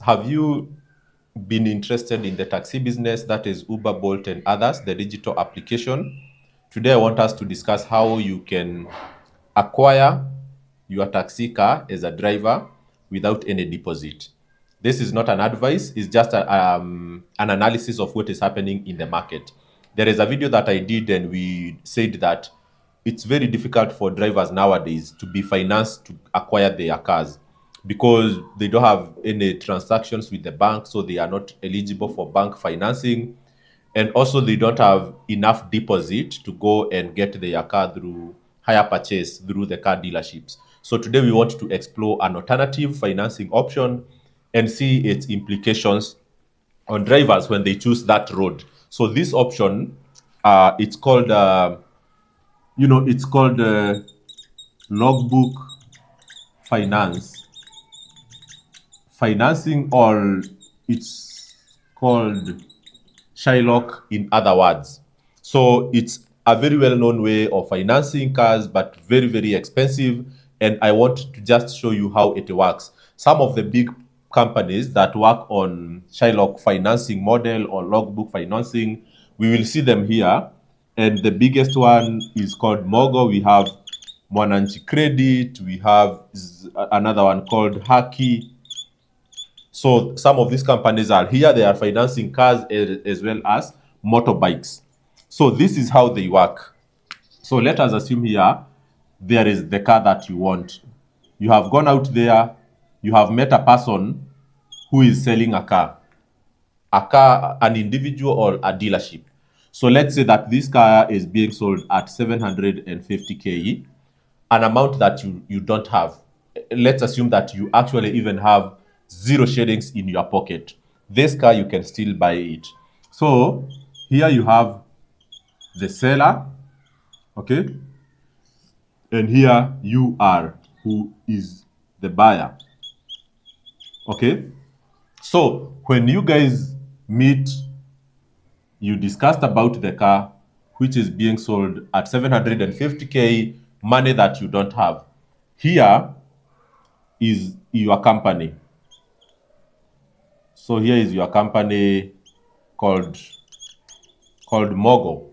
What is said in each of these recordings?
Have you been interested in the taxi business, that is Uber, Bolt, and others, the digital application? Today, I want us to discuss how you can acquire your taxi car as a driver without any deposit. This is not an advice, it's just an analysis of what is happening in the market. There is a video that I did, and we said that it's very difficult for drivers nowadays to be financed to acquire their cars because they don't have any transactions with the bank, so they are not eligible for bank financing. And also, they don't have enough deposit to go and get their car through hire purchase through the car dealerships. So, today we want to explore an alternative financing option and see its implications on drivers when they choose that road. So, this option, it's called, it's called logbook finance financing, or it's called Shylock in other words. So it's a very well-known way of financing cars, but very, very expensive. And I want to just show you how it works. Some of the big companies that work on Shylock financing model or logbook financing, we will see them here. And the biggest one is called Mogo. We have Mwananchi Credit. We have another one called Haki. So some of these companies are here. They are financing cars as well as motorbikes. So this is how they work. So let us assume here there is the car that you want. You have gone out there, you have met a person who is selling a car, an individual or a dealership. So let's say that this car is being sold at 750K, an amount that you don't have. Let's assume that you actually even have 0 shillings in your pocket. This car, you can still buy it. So here you have the seller, okay? And here you are, who is the buyer, okay? So when you guys meet, you discussed about the car, which is being sold at 750K, money that you don't have. Here is your company. So here is your company called Mogo.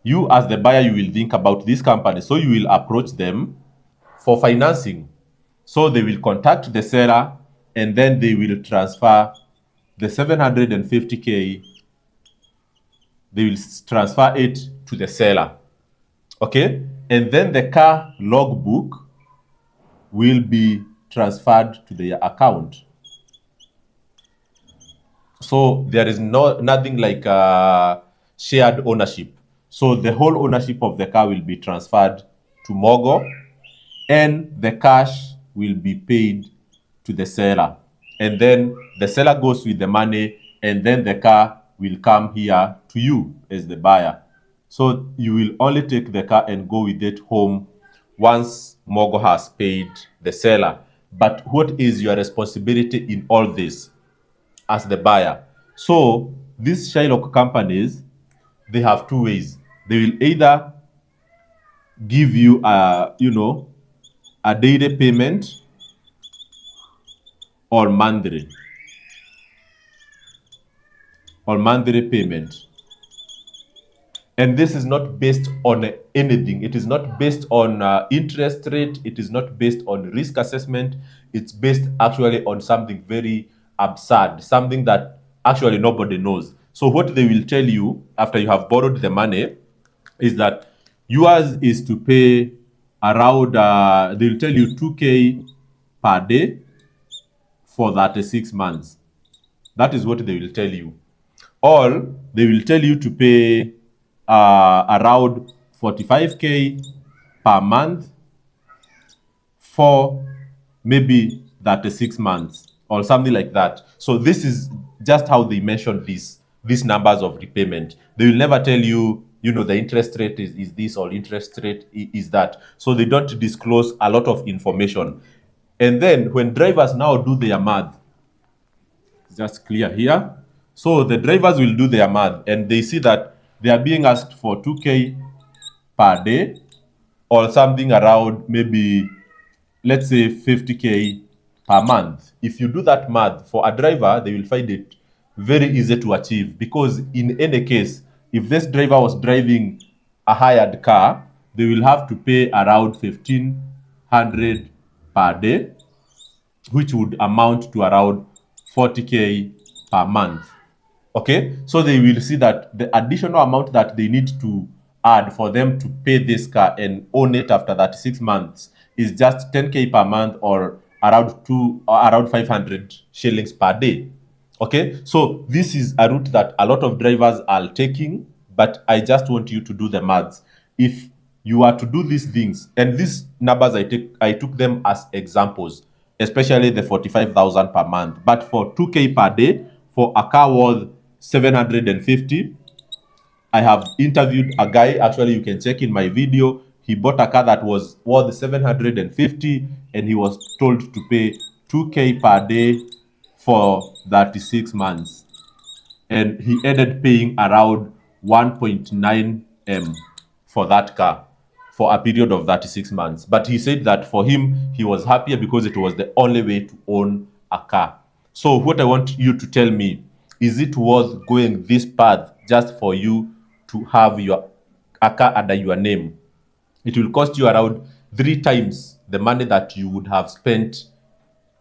You as the buyer, you will think about this company. So you will approach them for financing. So they will contact the seller, and then they will transfer the 750K. They will transfer it to the seller. Okay? And then the car logbook will be transferred to their account. So there is nothing like shared ownership. So the whole ownership of the car will be transferred to Mogo, and the cash will be paid to the seller. And then the seller goes with the money, and then the car will come here to you as the buyer. So you will only take the car and go with it home once Mogo has paid the seller. But what is your responsibility in all this as the buyer? So these Shylock companies, they have two ways. They will either give you a daily payment or monthly payment. And this is not based on anything. It is not based on interest rate. It is not based on risk assessment. It's based actually on something very absurd, something that actually nobody knows. So what they will tell you after you have borrowed the money is that yours is to pay around, they will tell you 2K per day for 36 months. That is what they will tell you. Or they will tell you to pay around 45K per month for maybe 36 months or something like that. So this is just how they mention these numbers of repayment. They will never tell you, the interest rate is this or interest rate is that. So they don't disclose a lot of information. And then when drivers now do their math, it's just clear here. So the drivers will do their math, and they see that they are being asked for 2K per day or something around maybe, let's say 50K per month. If you do that math for a driver, they will find it very easy to achieve, because in any case, if this driver was driving a hired car, they will have to pay around 1,500 per day, which would amount to around 40K per month. Okay, so they will see that the additional amount that they need to add for them to pay this car and own it after 36 months is just 10K per month, or around 500 shillings per day. Okay, so this is a route that a lot of drivers are taking, but I just want you to do the maths. If you are to do these things, and these numbers I took them as examples, especially the 45,000 per month, but for 2K per day for a car worth 750. I have interviewed a guy, actually you can check in my video. He bought a car that was worth 750, and he was told to pay 2K per day for 36 months. And he ended paying around 1.9 M for that car for a period of 36 months. But he said that for him, he was happier because it was the only way to own a car. So what I want you to tell me, is it worth going this path just for you to have a car under your name? It will cost you around 3 times the money that you would have spent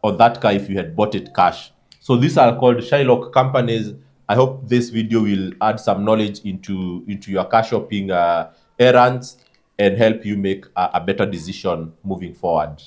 on that car if you had bought it cash. So these are called Shylock companies. I hope this video will add some knowledge into your car shopping errands and help you make a better decision moving forward.